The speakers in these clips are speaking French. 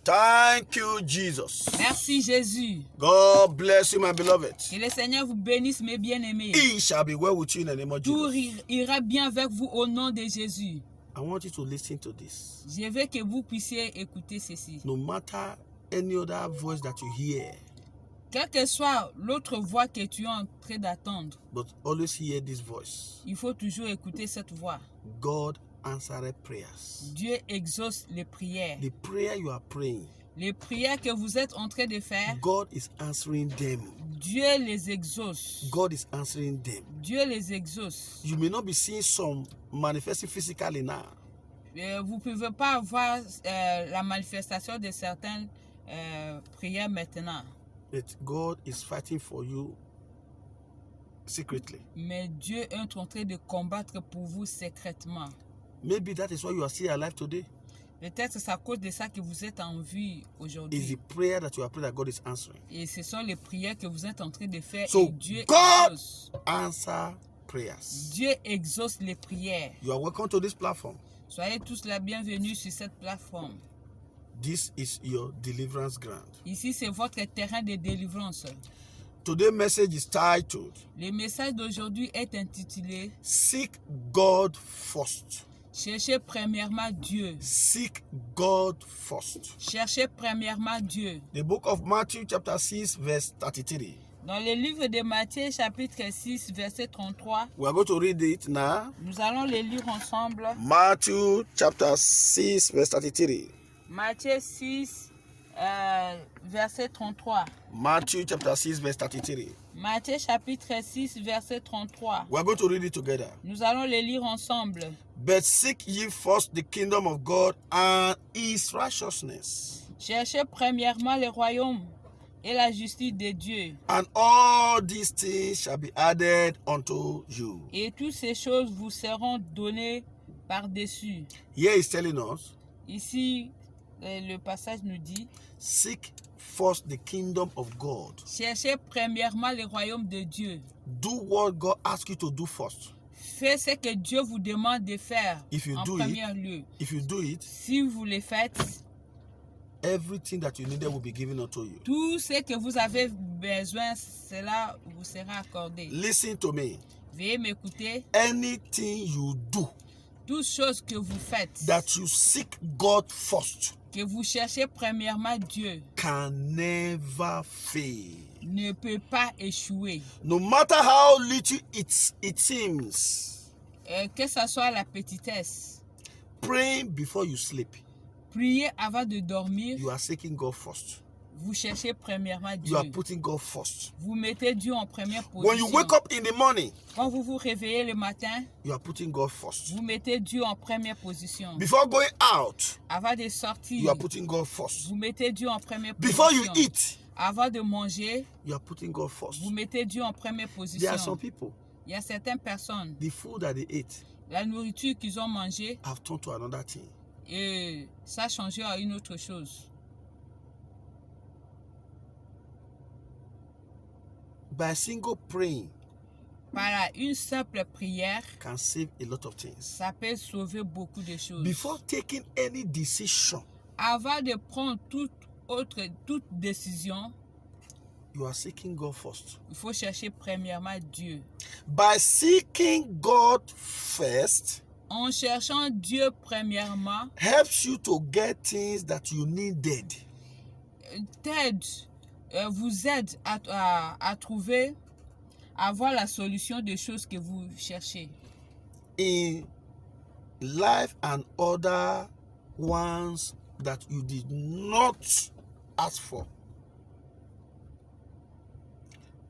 Thank you, Jesus. Merci Jésus. God bless you, my beloved. Que le Seigneur vous bénisse, mes bien-aimés. It shall be well with you in the name of Tout Jesus. ira bien avec vous au nom de Jésus. I want you to listen to this. Je veux que vous puissiez écouter ceci. No matter any other voice that you hear, Quelle que soit l'autre voix que tu es en train d'attendre, but always hear this voice. il faut toujours écouter cette voix. God answered prayers. Dieu exauce les prières. The prayer you are praying, Les prières que vous êtes en train de faire, God is answering them. Dieu les exauce. God is answering them. Dieu les exauce. You may not be seeing some manifesting physically now, Vous ne pouvez pas voir la manifestation de certaines prières maintenant. but God is fighting for you secretly. Mais Dieu est en train de combattre pour vous secrètement. Maybe that is why you are still alive today. Peut-être c'est à cause de ça que vous êtes en vie It's aujourd'hui. the prayer that you are praying that God is answering. Et ce sont les prières que vous êtes en train de faire. So, Et Dieu God exauce. answer prayers. Dieu exauce les prières. You are welcome to this platform. Soyez tous la bienvenue sur cette plateforme. This is your deliverance ground. Ici, c'est votre terrain de délivrance. Today's message is titled, Le message d'aujourd'hui est intitulé Seek God First. Cherchez premièrement Dieu. Seek God first. Cherchez premièrement Dieu. The book of Matthew chapter 6 verse 33. Dans le livre de Matthieu, chapitre 6, verset 33, We are going to read it now. nous allons le lire ensemble. Matthew chapter 6 verse 33. Matthieu 6, verset 33. Matthew chapter 6 verse 33. Matthieu, chapitre 6, verset 33. We are going to read it together. Nous allons le lire ensemble. But seek ye first the kingdom of God and his righteousness, Cherchez premièrement le royaume et la justice de Dieu. and all these things shall be added unto you. Et toutes ces choses vous seront données par-dessus. Here is telling us, Ici, le passage nous dit, seek first the kingdom of God. cherchez premièrement le royaume de Dieu. Do what God asks you to do first. Faites ce que Dieu vous demande de faire If you en do premier lieu. If you do it, Si vous le faites, everything that you needed will be given unto you. tout ce que vous avez besoin, cela vous sera accordé. Listen to me. Veuillez m'écouter. Anything you do Toutes choses que vous faites, that you seek God first que vous cherchez premièrement Dieu, can never fail. ne peut pas échouer. No matter how little it seems, Que ce soit la petitesse, praying before you sleep, priez avant de dormir, you are seeking God first. vous cherchez premièrement You are Dieu. putting God first. Vous mettez Dieu en première When you position. wake up in the morning, Quand vous vous réveillez le matin, you are putting God first. vous mettez Dieu en première position. Before going out, Avant de you sortir, are putting God first. vous mettez Dieu en première Before you position. eat, Avant de manger, you are putting God first. vous mettez Dieu en première There are some position. people, Il y a certaines personnes, the food that they ate la nourriture qu'ils ont mangée, have turned to another thing. et ça a changé à une autre chose. By single praying Par une simple prière, can save a lot of things. ça peut sauver beaucoup de choses. Before taking any decision, Avant de prendre toute décision, you are seeking God first. il faut chercher premièrement Dieu. By seeking God first En cherchant Dieu premièrement, helps you to get things that you needed. vous aide à trouver, à avoir la solution des choses que vous cherchez. In life and other ones that you did not ask for.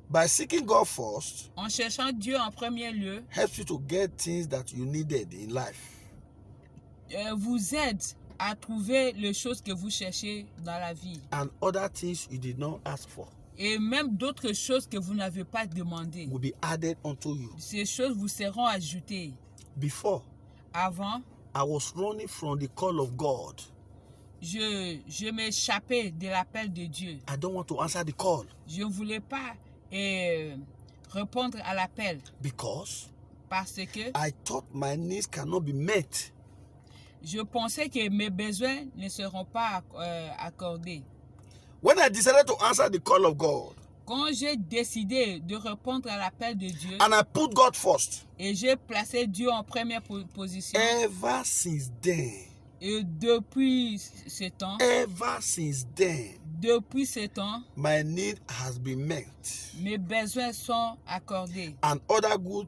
By seeking God first En cherchant Dieu en premier lieu, helps you to get things that you needed in life. vous aide à trouver les choses que vous cherchez dans la vie. And other things you did not ask for Et même d'autres choses que vous n'avez pas demandées. will be added unto you. Ces choses vous seront ajoutées. Before, Avant, I was running from the call of God. je m'échappais de l'appel de Dieu. I don't want to answer the call Je ne voulais pas répondre à l'appel because parce que I thought my needs cannot be met. je pensais que mes besoins ne seront pas accordés. When I decided to answer the call of God Quand j'ai décidé de répondre à l'appel de Dieu and I put God first, et j'ai placé Dieu en première position, ever since then, et depuis ce temps, my need has been met, mes besoins sont accordés. and other good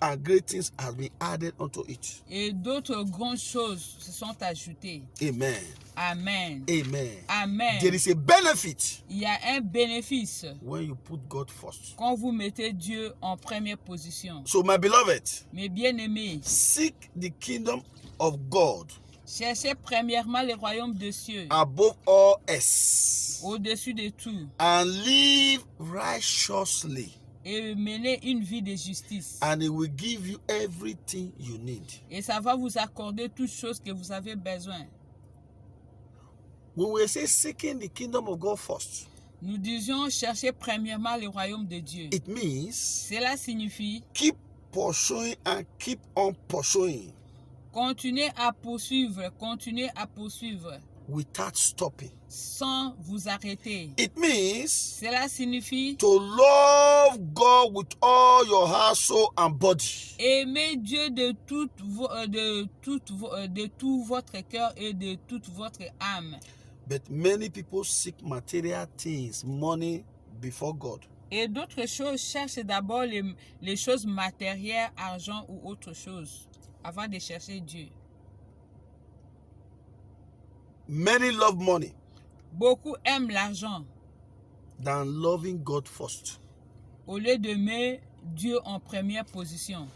and great things have been added unto it. Et d'autres grandes choses se sont ajoutées. Amen. Amen. Amen. Amen. There is a benefit Il y a un bénéfice when you put God first. quand vous mettez Dieu en première position. So, my beloved, Mes bien-aimés, seek the kingdom of God cherchez premièrement le royaume de cieux above all else au-dessus de tout and live righteously, et menez une vie de justice. and He will give you everything you need. Et ça va vous accorder toutes choses que vous avez besoin. When we say seeking the kingdom of God first, Nous disions chercher premièrement le royaume de Dieu. it means Cela signifie keep pursuing and keep on pursuing continuer à poursuivre without stopping. sans vous arrêter. It means Cela signifie to love God with all your heart, soul, and body. aimer Dieu de tout votre cœur et de toute votre âme. But many people seek material things, money, before God. Et d'autres choses cherchent d'abord les choses matérielles, argent ou autre chose, avant de chercher Dieu. Many love money Beaucoup aiment l'argent than loving God first. au lieu de mettre Dieu en première position.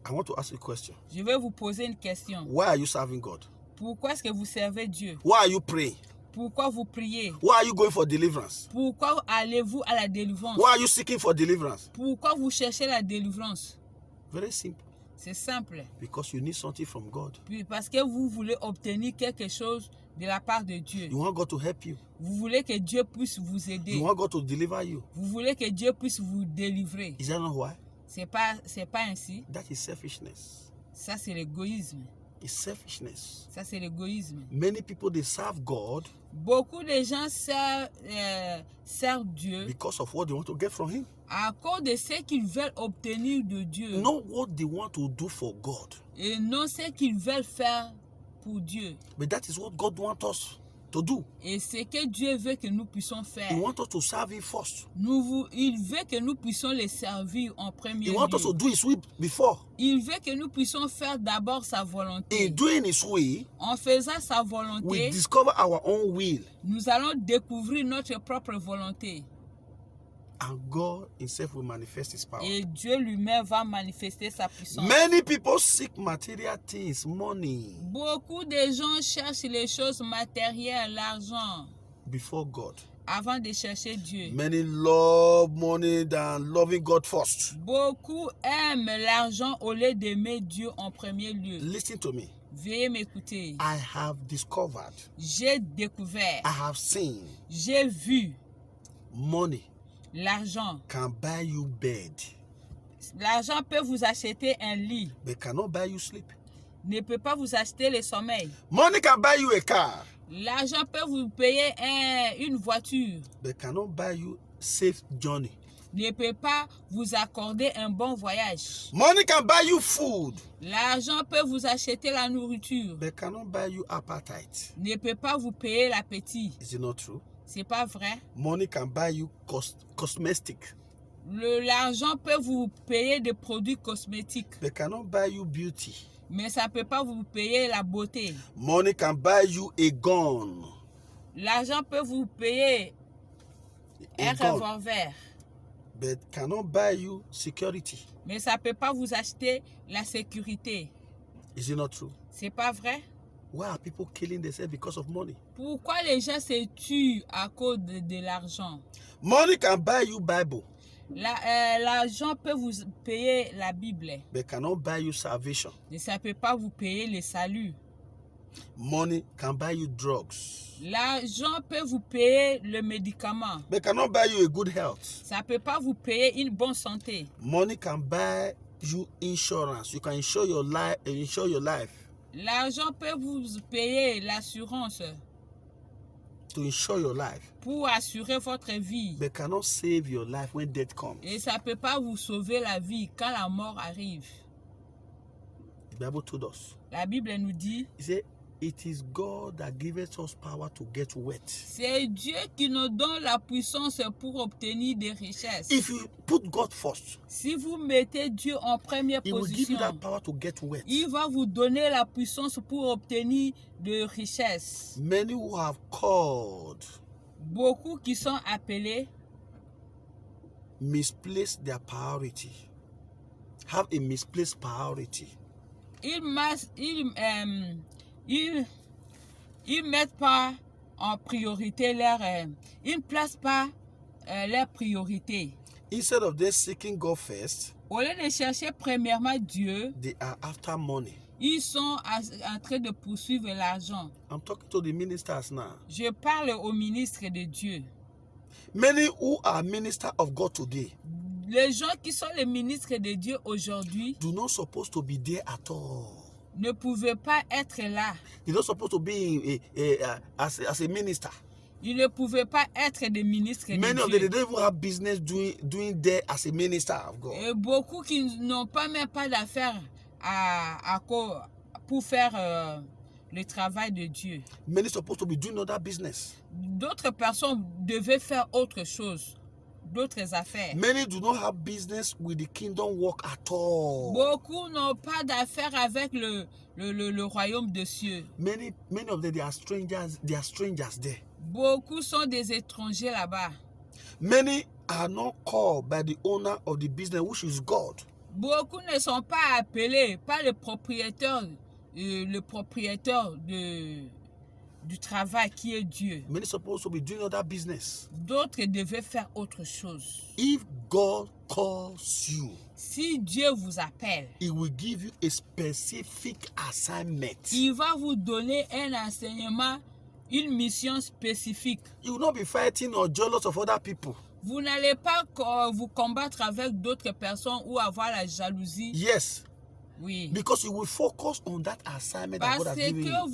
I want to ask you a question. Je vais vous poser une question. Why are you serving God? Pourquoi est-ce que vous servez Dieu? Why are you praying? Pourquoi vous priez? Why are you going for deliverance? Pourquoi allez-vous à la délivrance? Why are you seeking for deliverance? Pourquoi vous cherchez la délivrance? Very simple. C'est simple. Because you need something from God. Puis parce que vous voulez obtenir quelque chose de la part de Dieu. You want God to help you. Vous voulez que Dieu puisse vous aider. You want God to deliver you. Vous voulez que Dieu puisse vous délivrer. Is that not why? C'est pas ainsi. That is selfishness. Ça, c'est l'égoïsme. It's selfishness. Ça, c'est l'égoïsme. Many people, they serve God Beaucoup de gens servent Dieu because of what they want to get from Him. à cause de ce qu'ils veulent obtenir de Dieu. Not what they want to do for God. Et non ce qu'ils veulent faire pour Dieu. But that is what God wants us to do. Et ce que Dieu veut que nous puissions He faire. wants us to serve Him first. Il veut que nous puissions les servir en premier He wants us to lieu. do His will before. Il veut que nous puissions faire d'abord sa volonté. In doing His will, En faisant sa we volonté, discover our own will. nous allons découvrir notre propre volonté. And God Himself will manifest His power. Et Dieu lui-même va manifester sa puissance. Many people seek material things, money, Beaucoup de gens cherchent les choses matérielles, l'argent, before God. avant de chercher Dieu. Many love money than loving God first. Beaucoup aiment l'argent au lieu d'aimer Dieu en premier lieu. Listen to me. Veuillez m'écouter. I have discovered, J'ai découvert, I have seen j'ai vu money l'argent. can buy you bed, L'argent peut vous acheter un lit, but cannot buy you sleep. ne peut pas vous acheter le sommeil. Money can buy you a car, L'argent peut vous payer une voiture, but cannot buy you safe journey. ne peut pas vous accorder un bon voyage. Money can buy you food, L'argent peut vous acheter la nourriture, but cannot buy you appetite. ne peut pas vous payer l'appétit. Is it not true? C'est pas vrai. Money can buy you cosmetic, L'argent peut vous payer des produits cosmétiques, but cannot buy you beauty. mais ça peut pas vous payer la beauté. Money can buy you a gun, L'argent peut vous payer un a gun, revolver, but cannot buy you security. mais ça peut pas vous acheter la sécurité. Is it not true? C'est pas vrai. Why are people killing themselves because of money? Pourquoi les gens se tuent à cause de l'argent? Money can buy you Bible, L'argent peut vous payer la Bible, but cannot buy you salvation. mais ça peut pas vous payer le salut. Money can buy you drugs, L'argent peut vous payer le médicament, but cannot buy you a good health. ça peut pas vous payer une bonne santé. Money can buy you insurance. You can insure your life. L'argent peut vous payer l'assurance to insure your life, pour assurer votre vie. but cannot save your life when death comes. Et ça ne peut pas vous sauver la vie quand la mort arrive. The Bible told us. La Bible nous dit, He said, it is God that giveth us power to get wealth. c'est Dieu qui nous donne la puissance pour obtenir des richesses. If you put God first, Si vous mettez Dieu en première He will give you position, that power to get wealth. il va vous donner la puissance pour obtenir de richesses. Many who have called Beaucoup qui sont appelés misplace their priority, have a misplaced priority. ils mettent pas en priorité ils ne placent pas leurs priorités. Instead of them seeking God first, Au lieu de chercher premièrement Dieu, they are after money. ils sont en train de poursuivre l'argent. I'm talking to the ministers now. Je parle aux ministres de Dieu. Many who are ministers of God today Les gens qui sont les ministres de Dieu aujourd'hui do not supposed to be there at all. ne pouvaient pas être là. They're not supposed to be as a minister. Ils ne pouvaient pas être des ministres de Many of them, Dieu. they don't even have business doing there as a minister of God. Et beaucoup qui n'ont même pas d'affaires pour faire le travail de Dieu. Many supposed to be doing other business. D'autres personnes devaient faire autre chose, d'autres affaires. Many do not have business with the kingdom work at all. Beaucoup n'ont pas d'affaires avec le royaume de cieux. Many of them, they are strangers there. Beaucoup sont des étrangers là-bas. Many are not called by the owner of the business, which is God. Beaucoup ne sont pas appelés par le propriétaire du travail qui est Dieu. Many supposed to be doing other business. D'autres devaient faire autre chose. If God calls you, Si Dieu vous appelle, He will give you a specific assignment. il va vous donner un enseignement, une mission spécifique. You will not be fighting or jealous of other people. Vous n'allez pas vous combattre avec d'autres personnes ou avoir la jalousie. Yes, Oui. because you will focus on that assignment that God Parce has given que you.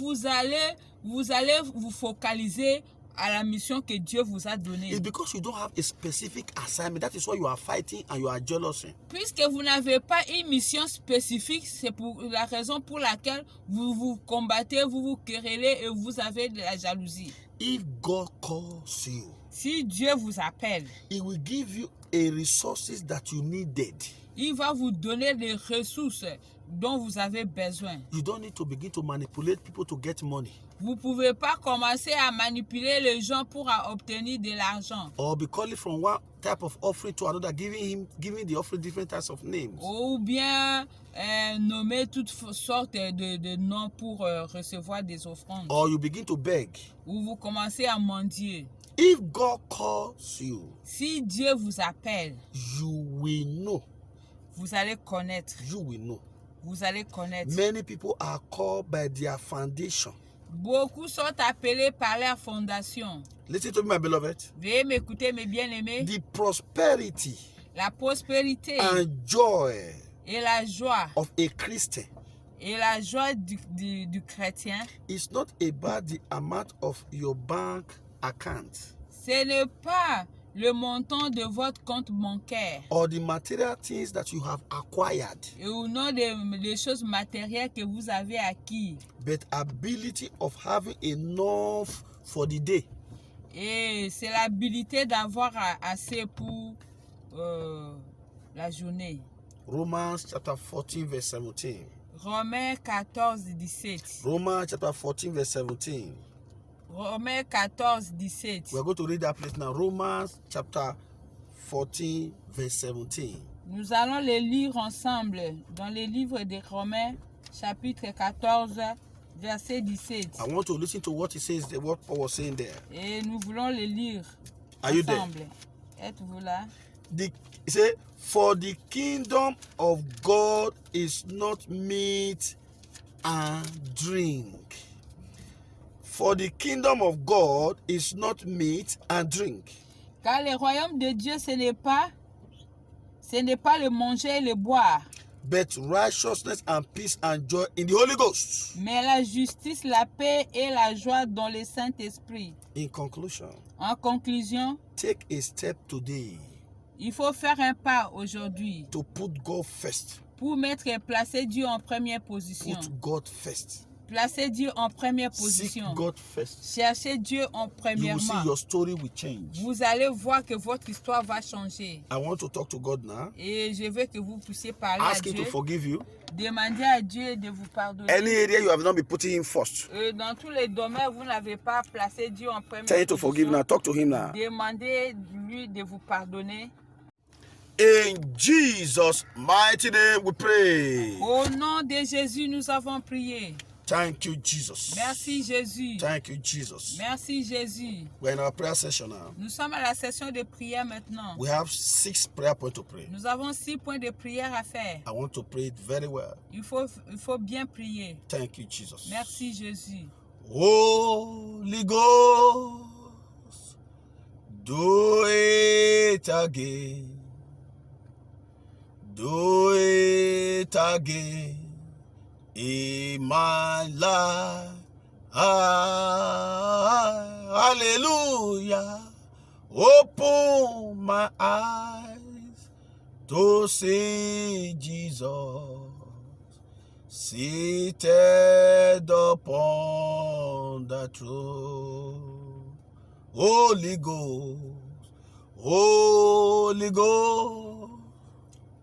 vous allez vous focaliser à la mission que Dieu vous a donnée. It's because you don't have a specific assignment. That is why you are fighting and you are jealous. Puisque vous n'avez pas une mission spécifique, c'est pour la raison pour laquelle vous vous combattez, vous vous querellez et vous avez de la jalousie. If God calls you, Si Dieu vous appelle, He will give you a resources that you needed. il va vous donner les ressources dont vous avez besoin. You don't need to begin to manipulate people to get money, Vous ne pouvez pas commencer à manipuler les gens pour obtenir de l'argent. or be calling from one type of offering to another, giving the offering different types of names. Ou bien nommer toutes sortes de noms pour recevoir des offrandes. Or you begin to beg. Ou vous commencez à mendier. If God calls you, Si Dieu vous appelle, you will know. vous allez connaître. You will know. Vous allez connaître. Many people are called by their foundation. Beaucoup sont appelés par leur fondation. Listen to me, my beloved. Veuillez m'écouter, mes bien-aimés. The prosperity La prospérité and joy et la joie of a Christian et la joie du chrétien, is not about the amount of your bank account ce n'est pas le montant de votre compte bancaire or the material things that you have acquired, ou non des choses matérielles que vous avez acquis. but ability of having enough for the day. Et c'est l'habilité d'avoir assez pour la journée. Romans chapter 14 verse 17. Romains 14, 17. Romans chapter 14 verse 17. Romains 14, 17. We are going to read that place now. Romans chapter 14 verse 17. Nous allons les lire ensemble dans les livres des Romains, chapitre 14, verset 17. I want to listen to what he says, what Paul was saying there. Et nous voulons les lire Are you there? ensemble. Êtes-vous là? He said, for the kingdom of God is not meat and drink. For the kingdom of God is not meat and drink. Car le royaume de Dieu, ce n'est pas le manger et le boire, but righteousness and peace and joy in the Holy Ghost. mais la justice, la paix et la joie dans le Saint-Esprit. In conclusion, En conclusion, take a step today il faut faire un pas aujourd'hui to put God first. pour mettre et placer Dieu en première position. Put God first. Placer Dieu en première Seek position. God first. Cherchez Dieu en You will see premièrement. your story will change. Vous allez voir que votre histoire va changer. I want to talk to God now. Et je veux que vous puissiez parler Ask à Him Dieu. to forgive you. Demandez à Dieu de vous pardonner. Any area you have not been putting Him first. Dans tous les domaines, vous n'avez pas placé Dieu en première Tell Him to forgive position. now. Talk to Him now. Demandez-lui de vous pardonner. In Jesus' mighty name we pray. Au nom de Jésus, nous avons prié. Thank you, Jesus. Merci Jésus. Thank you, Jesus. Merci Jésus. We're in our prayer session now. Nous sommes à la session de prière maintenant. We have 6 prayer points to pray. Nous avons 6 points de prière à faire. I want to pray it very well. Il faut bien prier. Thank you, Jesus. Merci Jésus. Holy Ghost, do it again. Do it again in my life. Hallelujah. Open my eyes to see Jesus seated upon the throne. Holy Ghost, Holy Ghost,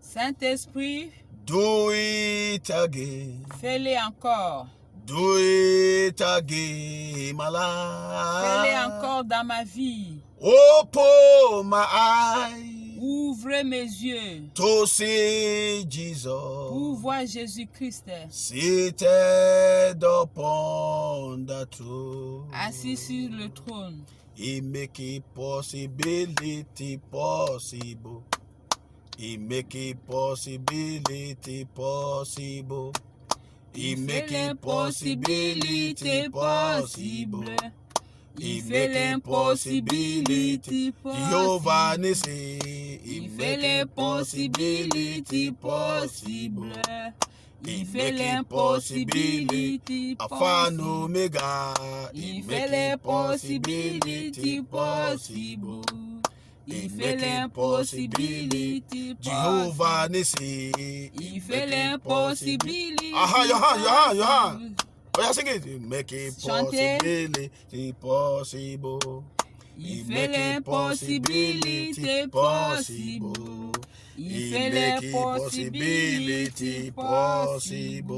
Saint-Esprit, do it again. fais-le encore. Do it again, my Fais-le life. encore dans ma vie. Open my eyes Ouvrez mes yeux to see pour Jesus voir Jésus-Christ seated upon the throne. assis sur le trône. He make it possibility possible. He make it possibility possible. He make it possibility possible. Il fait l'impossibilité Jehovah possible. Nissi. Il fait l'impossibilité possible. Il fait l'impossibilité Alpha and possible. Omega. Il fait l'impossibilité possible. Il fait l'impossibilité Jehovah possible. Nissi. Il fait l'impossibilité Aha, your hand. possible. Oh, yeah, sing it. He make it Chantez. possibility possible. Il fait l'impossibilité possible. Il fait l'impossibilité possible.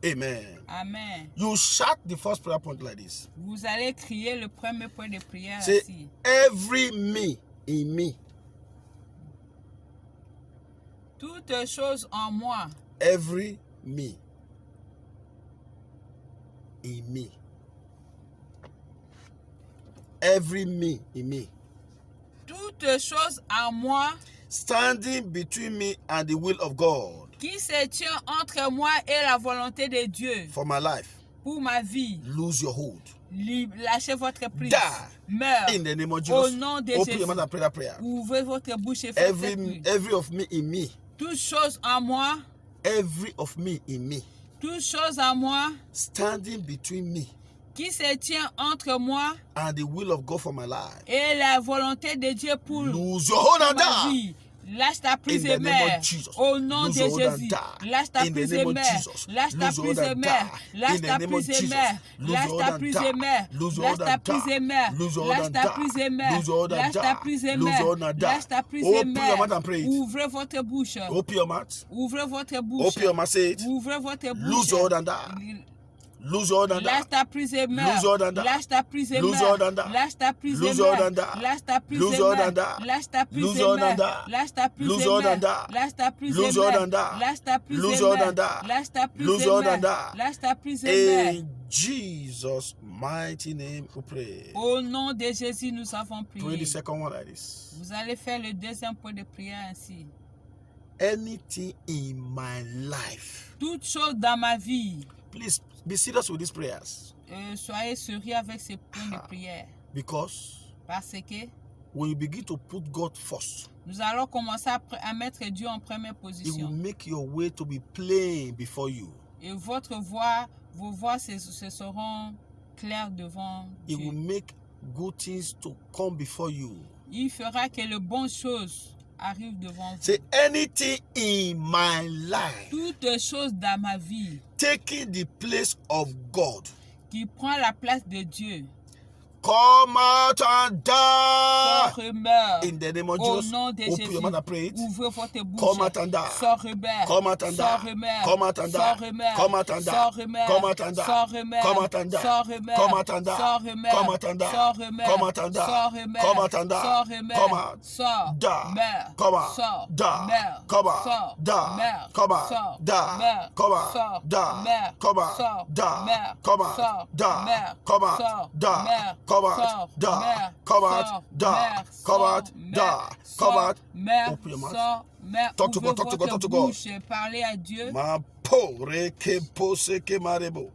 Amen. Amen. You shout the first prayer point like this. Vous allez crier le premier point de prière Say, ainsi. every me in me. Toutes choses en moi. Every me in me. Every me in me. Toutes choses en moi Standing between me and the will of God qui se tient entre moi et la volonté de Dieu for my life. pour ma vie. Lose your hold. Lâchez votre prise. Die. Meurs. In the name of Au Jesus. nom de Open Jésus. your mouth and pray that prayer. Ouvrez votre bouche et faites cette prière. Every of me in me. Toutes choses en moi. Every of me in me. Toutes choses en moi Standing between me qui se tient entre moi and the will of God for my life. et la volonté de Dieu pour Lose your hold and ma die. vie. Lâche ta prise In et the name of meurs. Jesus. Au nom Lose de your hold and Jésus. die. Lâche ta In the prise name et of meurs. Jesus. Lâche ta Lose your prise hold et and meurs. die. Lâche In the ta name of prise et Jesus. meurs. Lose Lâche your ta hold and prise et die. meurs. Lose your Lâche hold ta and prise die. et meurs. Lose your hold Lâche and ta die. prise et meurs. Lose your hold and Lâche ta die. prise et Lose your hold meurs. and die. Lâche ta prise et Open your mouth and pray meurs. it. Ouvrez votre bouche. Open your mouth. Ouvrez votre bouche. Open your mouth. Say it. Ouvrez votre bouche. Lose your hold and die. Lose your hold and Lâche die. ta prise et meurs. Lose your hold and die. Lâche ta prise et Lose your meurs. hold and die. Lâche ta prise et Lose your hold meurs. and die. Lâche ta prise Lose et your hold meurs. and die. Lâche ta prise Lose et your hold and meurs. die. Lâche ta prise Lose et your hold meurs. and die. Lâche ta prise Lose et your hold meurs. and die. Lâche ta prise Lose et your hold meurs. and die. Lâche ta prise Lose et your hold and meurs. die. Lâche ta prise et meurs. In Jesus' mighty name we pray. Au nom de Jésus, nous avons Pray prié. the second one like this. Vous allez faire le deuxième point de prière ainsi. Anything in my life. Toute chose dans ma vie, Please be serious with these prayers. soyez sérieux avec ces points de prière. Because Parce que when you begin to put God first, Nous allons commencer à mettre Dieu en première It will position. make your way to be plain before you. Et vos voix ce seront claires devant It will Dieu. make good things to come before you. Il fera que les bonnes choses arrivent devant vous. Say, anything in my life Toutes choses dans ma vie taking the place of God, qui prend la place de Dieu, come out and sors die. et meurs. In the name of Au Jesus, nom de open Jésus, your mouth and pray it. ouvrez votre bouche. Come out and die. Sors et meurs. Come out and Sors die. et meurs. Come out and die. Sors et meurs. Come out and die. Sors et meurs. Come out and die. Sors et meurs. Come out and die. Sors et meurs. Come out and die. Sors et meurs. Come out and die. Sors et meurs. Come out and die. Sors et meurs. Come out and die. Sors et meurs. Come out. Sors. Die. Meurs. Come out. Sors. Die. Meurs. Come out. Sors. Die. Meurs. Come out. Sors. Die. Meurs. Come out. Sors. Die. Meurs. Come out. Sors. Die. Meurs. Come out. Sors. Die. Meurs. Come out. Sors. Die. Meurs. Come out. Sors. Die. Meurs. Come out. Sors. Die. Meurs. Come Sors. out. Die. Meurs. Come Sors. out. Meurs. Open your mouth. Sors. Meurs. Talk to Ouvrez God, talk to God, votre talk to God. bouche. Parlez à Dieu. Ma po reke po seke marebo.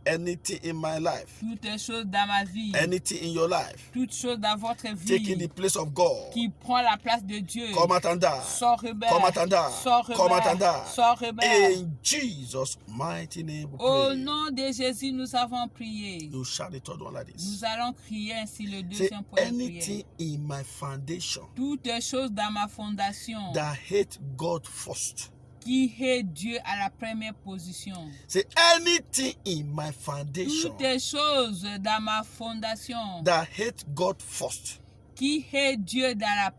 Anything in my life, Toutes choses dans ma vie, anything in your life, toutes choses dans votre taking the vie place of God, qui prend la place de Dieu, come out and die. sors et meurs. Come out and die. Sors et Come out and meurs. die. Sors et meurs. In Jesus' mighty name we Au pray. nom de Jésus, nous avons prié. You shout the third one like this. Nous allons crier ainsi le Say, deuxième point de anything prière. in my foundation Toutes choses dans ma fondation that hate God first. qui hait Dieu à la première position. Say, anything in my foundation Toutes choses dans ma fondation that hate God first. qui hait Dieu dans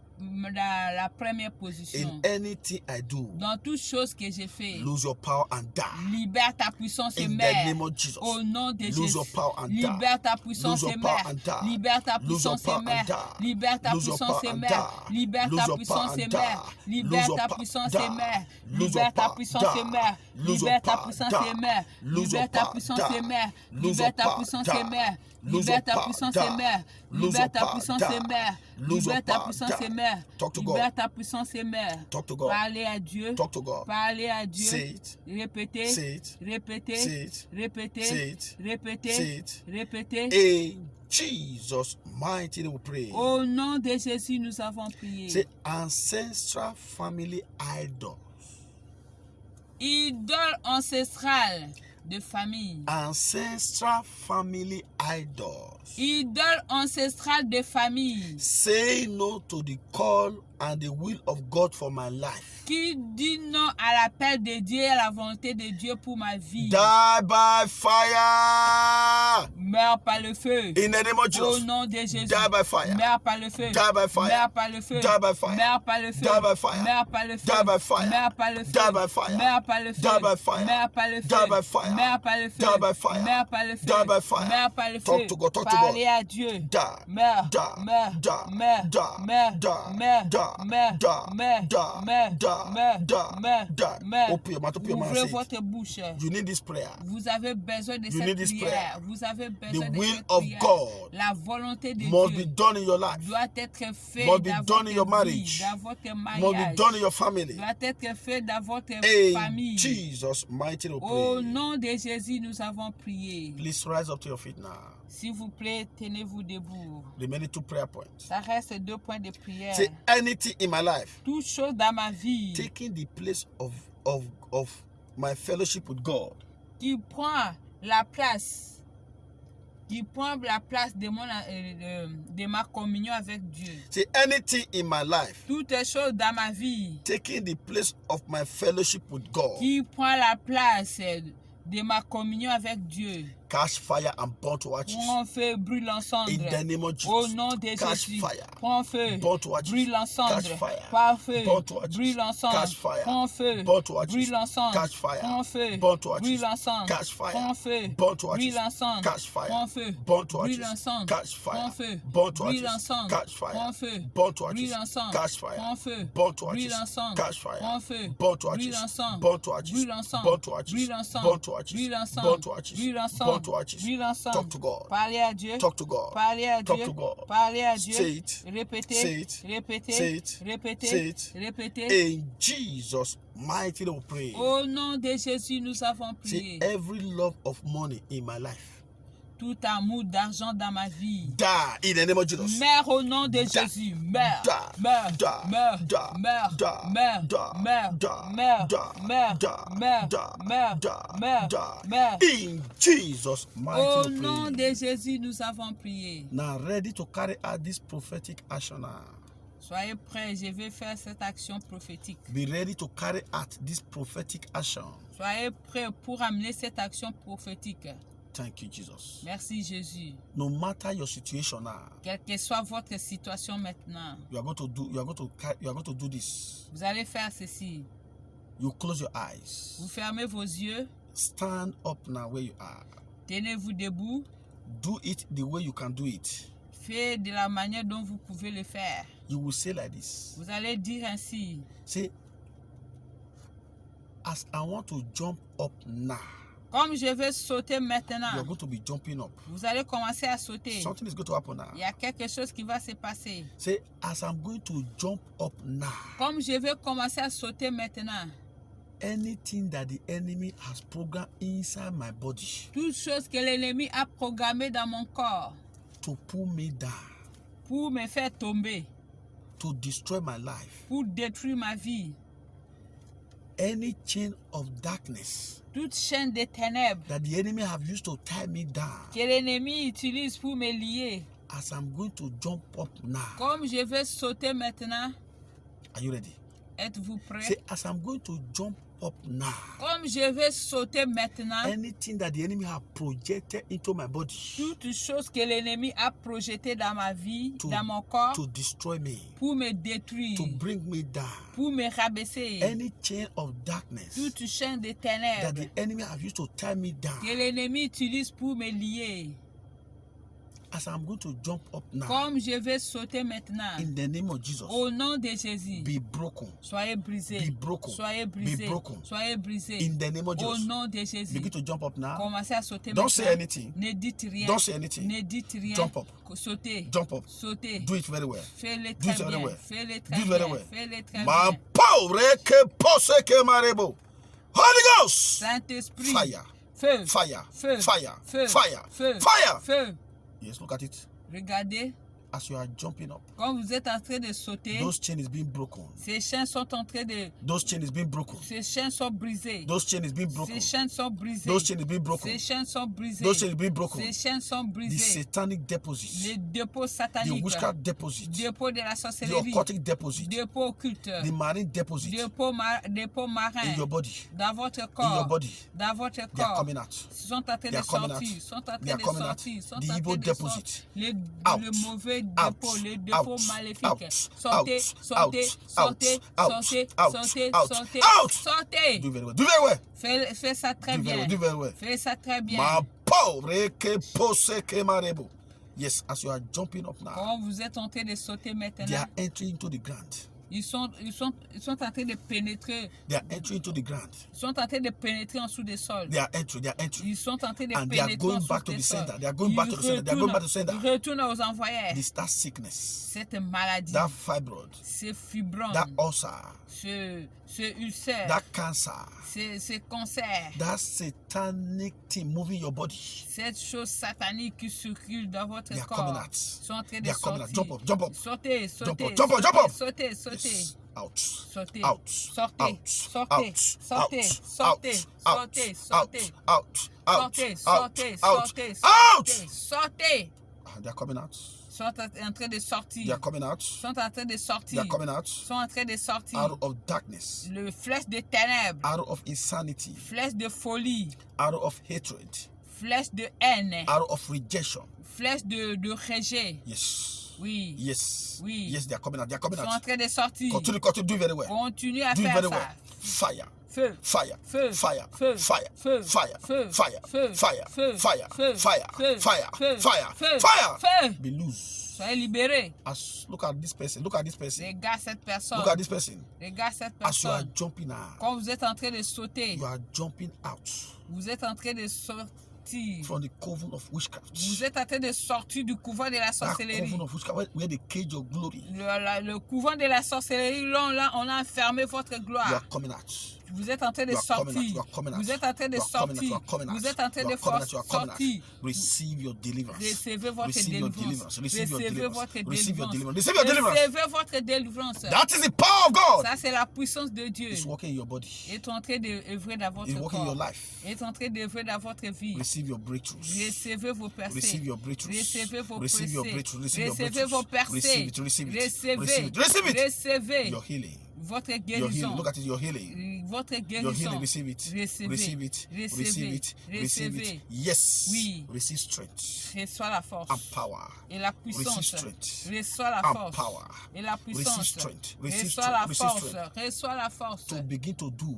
la première position. In anything I do, Dans toutes choses que j'ai fait, lose your power and die. libère ta puissance et In the mère. name of Jesus. Au nom de Lose Jésus, your power and die. libère ta puissance Lose et your power mère. and die. Libère ta Lose your puissance et power and mère. die. Libère ta Lose your puissance power et and mère. die. Libère Lose ta your puissance power et and mère. die. Libère Lose ta your power puissance and et die. mère. Lose Libère your ta power puissance and et die. mère. Lose your Libère ta power puissance and et die. mère. Lose your Libère ta power puissance and et die. mère. Lose Libère your ta power puissance and et die. mère. Lose Libère your ta power puissance and et die. mère. Lose Libère your ta power puissance and et die. mère. Lose your Libère ta power puissance and et die. mère. Talk to God. Libère ta puissance et mère. Talk to God. Parlez à Dieu. Talk to God. Parlez à Dieu. Say it. Répétez. Say it. Répétez. Say it. Répétez. Say it. Répétez. Say it. Répétez. In Jesus' mighty name we pray. Au nom de Jésus, nous avons prié. Say ancestral family idols. Idole ancestrale de famille. Ancestral family idols. Idole ancestrale de famille. Say no to the call and the will of God for my life. Qui dit non à l'appel de Dieu et à la volonté de Dieu pour ma vie. Die by fire. Meurs par le feu. In the name of Au Jesus. nom de Jésus. Die by fire. Meurs par le feu. Die by fire. Meurs par le feu. Die by fire. Meurs par le feu. Die by fire. Meurs par le feu. Die by fire. Meurs par le feu. Die by fire. Meurs par le feu. Die by fire. Meurs par le feu. Die by fire. Meurs par le feu. Die by fire. Meurs par le feu. Die by fire. Meurs par le feu. Talk to God, talk to God. Parlez à Dieu. Die. Meurs. Die. Meurs. Die. Meurs. Die. Meurs. Die. Meurs. Die. Meurs. Die. Meurs. Die. Meurs. Die. Meurs. Die. Meurs. Die. Meurs. Open your mouth, open your mouth and Ouvrez say it. votre bouche. You need this prayer. Vous avez besoin de You cette need this prière. prayer. Vous avez The besoin de will cette of prière. God La volonté de must be Dieu done in your life. doit être fait Must be dans done in your votre marriage. vie, dans votre Must be mariage. done in your family. Doit être fait dans votre In famille. Jesus' mighty name we Au pray. nom de Jésus, nous avons prié. Please rise up to your feet now. S'il vous plaît, tenez-vous debout. Remaining 2 prayer points. Ça reste 2 points de prière. Say anything in my life Toute chose dans ma vie taking the place of my fellowship with God. qui prend la place de ma communion avec Dieu. Say anything in my life Toutes choses dans ma vie taking the place of my fellowship with God. qui prend la place de ma communion avec Dieu. Catch fire and burn to ashes. Prends feu, brûle en cendre. In the name of Au Jesus. nom de Catch Jésus. fire. Prends feu, Burn to ashes. brûle en cendre. Catch fire. Prends feu, Burn to ashes. brûle en cendre. Catch fire. Prends feu, Burn to ashes. brûle en cendre. Catch fire. Prends feu, Burn to ashes. brûle en cendre. Catch fire. Prends feu, Burn to ashes. brûle en cendre. Catch fire. Prends feu, Burn to brûle en ashes. cendre. Catch fire. Prends feu, Burn to brûle en ashes. cendre. Catch fire. Prends feu, Burn to ashes. brûle en cendre. Catch fire. Prends feu, Burn to brûle en ashes. cendre. Catch fire. Prends feu, Burn to brûle ashes. en cendre. Burn to ashes. Brûle en cendre. Burn to ashes. Brûle en cendre. Burn to ashes. Brûle en Burn cendre. to ashes. Brûle en Burn cendre. to ashes. Brûle en cendre. Talk to God. Parlez à Dieu. Talk to God. Parlez à Talk Dieu. to God. Parlez à Dieu. Say it. Répétez. Say it. Répétez. Say it. Répétez. Say it. Répétez. In Jesus' mighty name we pray. Au nom de Jésus, nous avons See, prié. every love of money in my life tout amour d'argent dans ma vie. Die in the name of Jesus. Meurs au nom de Jésus. Meurs. Meurs. Meurs. Meurs. Meurs. Meurs. Meurs. Meurs. Meurs. Meurs. Meurs. Meurs. In Jesus' mighty Au name. nom we pray. de Jésus, nous avons prié. Now ready to carry out this prophetic action now. Soyez prêts, je vais faire cette action prophétique. Be ready to carry out this prophetic action. Soyez prêts pour amener cette action prophétique. Thank you, Jesus. Merci Jésus. No matter your situation now, Quelle que soit votre situation maintenant, you are going to do this. vous allez faire ceci. You close your eyes. Vous fermez vos yeux, Stand up now where you are. tenez-vous debout, Do it the way you can do it. faites de la manière dont vous pouvez le faire. You will say like this. Vous allez dire ainsi. Say, as I want to jump up now, Comme je vais sauter you are maintenant, going to be jumping up. vous allez commencer à sauter. Something is going to happen now. Il y a quelque chose qui va se passer. Say, as I'm going to jump up now, Comme je vais commencer à sauter maintenant, anything that the enemy has programmed inside my body toute chose que l'ennemi a programmée dans mon corps to pull me down, pour me faire tomber, to destroy my life, pour détruire ma vie, any chain of darkness toute chaîne de ténèbres that the enemy have used to tie me down, que l'ennemi utilise pour me lier, as I'm going to jump up now. comme je vais sauter maintenant, Are you ready? êtes-vous prêts? Say, as I'm going to jump up now, Comme je vais sauter maintenant, anything that the enemy have projected into my body toute chose que l'ennemi a projetée dans ma vie, To- dans mon corps, to destroy me, pour me détruire, to bring me down, pour me rabaisser, any chain of darkness toute chaîne de that ténèbres the enemy have used to tie me down, que l'ennemi utilise pour me lier, as I'm going to jump up now, comme je vais sauter maintenant, in the name of Jesus, au nom de Jésus, be broken. soyez brisés, Be broken. soyez Be brisés, broken. soyez brisés, In the name of au Jesus, nom de Jésus. begin to jump up now. Commencez à sauter Don't say maintenant. anything. Ne dites rien. Don't say anything. Ne dites rien. Jump up. Sautez. Jump up. Sautez. Do it very well. Fais-le Do it très very bien. well. Fais-le Do très it very bien. well. Fais-le très Ma bien. power ke pose ke marebo. Holy Ghost. Saint-Esprit. Fire. Feu. Fire. Feu. Fire. Feu. Fire. Feu. Fire. Feu. Yes, look at it. Regardez. As you are jumping up, Quand vous êtes en train de sauter, those chains is being broken. ces chaînes sont en train de... Those chains is being broken. Ces chaînes sont brisées. Those chains is being broken. Ces chaînes sont brisées. Those chains is being broken. Ces chaînes sont brisées. Those chains is being broken. Ces chaînes sont The brisées. satanic deposits, Les dépôts the sataniques. witchcraft deposits, Dépôts de la the sorcellerie. occultic deposits, Dépôts occultes. the marine deposits Dépôts in marins. your body, Dans votre in your corps. body, Dans votre they are corps. coming out. Sont en train They de are coming sortir. out. Sont en train They are de coming out. sortir. Sont The en evil train de sortir. deposit. Le mauvais dépôt. Les dépôts out, maléfiques. out, Sortez. out, Sortez. out, Sortez. out, Sortez. out, Sortez. out, Sortez. out. Sortez. Do very well. Do very well. Fais ça très Do very bien. well. Do very well. Fais ça très bien. Ma power ke pose ke marebo. Yes, as you are jumping up now, Quand vous êtes en train de sauter they maintenant, are entering into the ground. ils sont en train de pénétrer. They are entering into the ground. Ils sont en train de pénétrer en dessous des sols. They are entering. They are entering. Ils sont en train de And they are pénétrer going en back dessous to des the sols. center. They are going back to the center. They are going back to the center. Ils retournent aux envoyeurs. This that sickness, Cette maladie, that fibroid, ces fibromes, that ulcer, ce ulcère, that cancer, ce cancer, that satanic thing moving your body, cette chose satanique qui circule dans votre they are coming corps, out. sont en train They de are coming out. Jump sortir. up, jump up. Sautez, sautez, Jump up, jump up. sautez, sautez. Yes. Out. Sortez, Out. sortez, Out. sortez, Out. sortez, Out. sortez, Out. sortez, Out. sortez, Out. Out. sortez, Out. sortez, Out. sortez, Out. sortez, sortez. They are coming out. Sont en train de They sortir, are coming out. sont en train de They sortir, are coming out. sont en train de sortir. Out of darkness, Le flèche de ténèbres, out of insanity, flèche de folie, out of hatred, flèche de haine, out of rejection. flèche de rejet. Yes. Oui, Yes. Oui. Yes, they are coming out. They are coming sont en out. train de sortir. Continue, do very well. Continue à Do faire very ça. well. Fire. Feu, Fire. feu, Fire. feu, Fire. feu, Fire. feu, Fire. feu, Fire. feu, Fire. feu, Fire. feu, Fire. feu, Fire. feu, Fire. feu. Be loose. Soyez libérés. Look at this person. Look at this person. Regarde cette personne. Look at this person. Regarde cette As you are personne. jumping out, Quand vous êtes en train de sauter, you are jumping out vous êtes en train de sortir. from the coven of witchcraft. Vous êtes en train de sortir du couvent de la That sorcellerie. coven of witchcraft where the cage of glory. Le couvent de la sorcellerie, là, on a enfermé votre You gloire. are coming out. Vous êtes en train de You are coming out. sortir. You are coming out. Vous êtes en train de You are coming out. sortir. You are coming out. Vous êtes en train You de are coming out. You are coming out. sortir. Receive your deliverance. Recevez votre Receive your délivrance. deliverance. Receive your Recevez deliverance. votre Receive your délivrance. deliverance. Receive your deliverance. Recevez votre délivrance. That is the power of God. Ça, c'est la puissance de Dieu. It's working in your body. Il est en train d'œuvrer dans votre It's working in your corps. life. Il est en train d'œuvrer dans votre vie. Receive your breakthroughs. Recevez vos percées. Receive your breakthroughs. Recevez vos Receive your percées. breakthroughs. Receive your Recevez vos breakthroughs. percées. Receive it. Receive it. Recevez. Receive it. Receive it. Recevez Your healing. votre Your guérison. healing. Look at it. Your healing. Votre Your guérison. healing. Receive it. Recevez. Receive it. Recevez. Receive it. Receive Recevez. it. Yes. Oui. Receive strength Reçois la force and power. et la Receive puissance. strength Reçois la and force power. et la puissance. Receive strength. Receive Reçois la strength. Receive force. strength. Reçois la force. To begin to do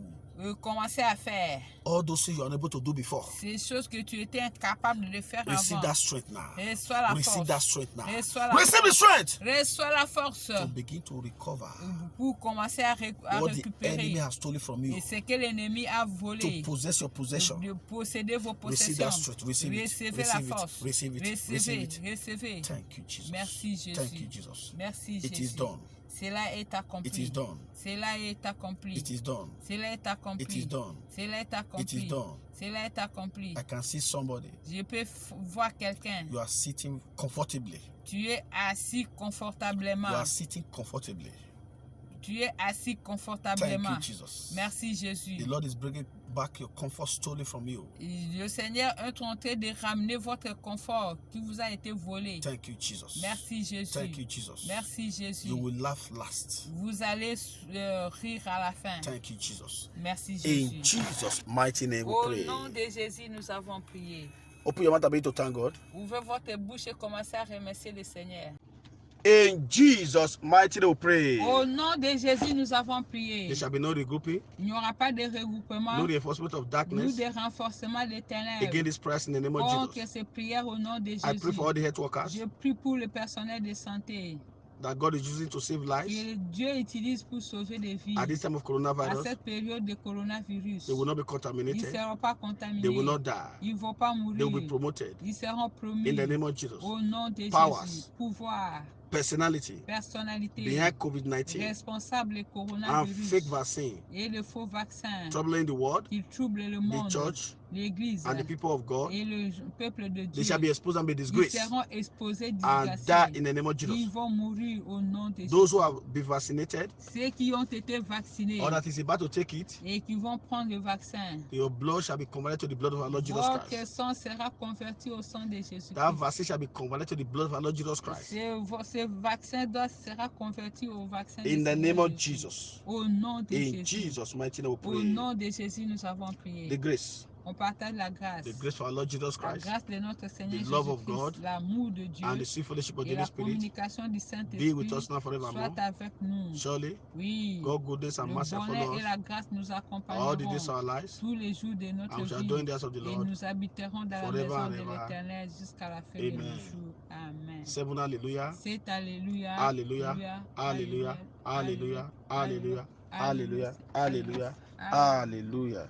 Commencer à faire all those things you are unable to do before. ces choses que tu étais incapable de faire Receive avant. that strength now. Reçois la Receive force. that strength now. Reçois la Receive the strength Reçois la force to begin to recover pour commencer à what the enemy récupérer has stolen from you. et ce que l'ennemi a volé. To possess your possession. De posséder vos Receive that possessions. strength. Receive it. Recevez la Receive force. it. Receive it. Receive Recevez. it. Recevez. Thank you, Jesus. Merci Jésus. Thank you, Jesus. Merci It is Jésus. done. Cela est accompli. It is done. Cela est accompli. It is done. Cela est accompli. It is done. Cela est It accompli. is done. Cela est accompli. I can see somebody. Je peux voir quelqu'un. You are sitting comfortably. Tu es assis confortablement. You are sitting comfortably. Tu es assis Thank confortablement. you, Jesus. Merci Jésus. The Lord is bringing back your comfort stolen from you. Le Seigneur est en train de ramener votre confort qui vous a été volé. Thank you, Jesus. Merci Jésus. Thank you, Jesus. Merci Jésus. You will laugh last. Vous allez rire à la fin. Thank you, Jesus. Merci In Jésus. Jesus' mighty name we Au pray. nom de Jésus, nous avons prié. Open your mouth and begin to thank God. Ouvrez votre bouche et commencez à remercier le Seigneur. In Jesus' mighty name we pray. Au nom de Jésus, nous avons prié. There shall be no regrouping, Il n'y aura pas de regroupement, no reinforcement of ni darkness de renforcement des ténèbres. against this prayer in the name of Oh, que Jesus. ces prières au nom de I pray Jésus. for all the health workers Je prie pour le personnel de santé that God is using to save lives que Dieu utilise pour sauver des vies. at this time of À coronavirus. cette période de coronavirus, They will not be ils ne contaminated. seront pas They will contaminés. not die. Ils ne vont pas They will be mourir. promoted Ils seront promis. in the name of Jesus. Au nom de Powers. Jésus. Pouvoir, Personality personnalité, behind COVID-19 responsable du and coronavirus fake vaccine et le faux vaccin troubling the world, qui trouble le the monde, church, l'Église and the people of God. et le peuple de They Dieu. shall be exposed and be Ils disgraced seront exposés, and die disgracés. in the name of Ils Jesus. vont mourir au nom de Those Jésus. who have been vaccinated Ceux qui ont été vaccinés or that is about to take it, et qui vont prendre le vaccin, your blood shall be converted to the blood of our Lord Jesus votre Christ. sang sera converti au sang de Jésus. That vaccine shall be converted to the blood of our Lord Jesus Christ. Ce vaccin sera converti au vaccin de In the Seigneur name of Jésus. Jesus. Au nom de In Jésus. Jesus' mighty name we Au pray. nom de Jésus, nous avons prié. The grace, On partage la grâce. the grace for our Lord Jesus La Christ, grâce de notre Seigneur the love of Jésus-Christ, God, l'amour de Dieu and the sweet fellowship of the et Holy la Spirit communication du be Saint-Esprit with us now forevermore. soit avec nous. Surely, Oui, God, goodness and le mercy bonheur follow et us la grâce nous all the accompagneront days of our lives, tous les jours de notre and we shall vie dwell in the house of the et Lord. nous habiterons dans la forever maison and de ever. l'Éternel jusqu'à la fin de nos Amen. jours. Amen. 7 Hallelujah. C'est Alléluia. Hallelujah. Hallelujah. Hallelujah. Hallelujah. Hallelujah. Hallelujah. Hallelujah.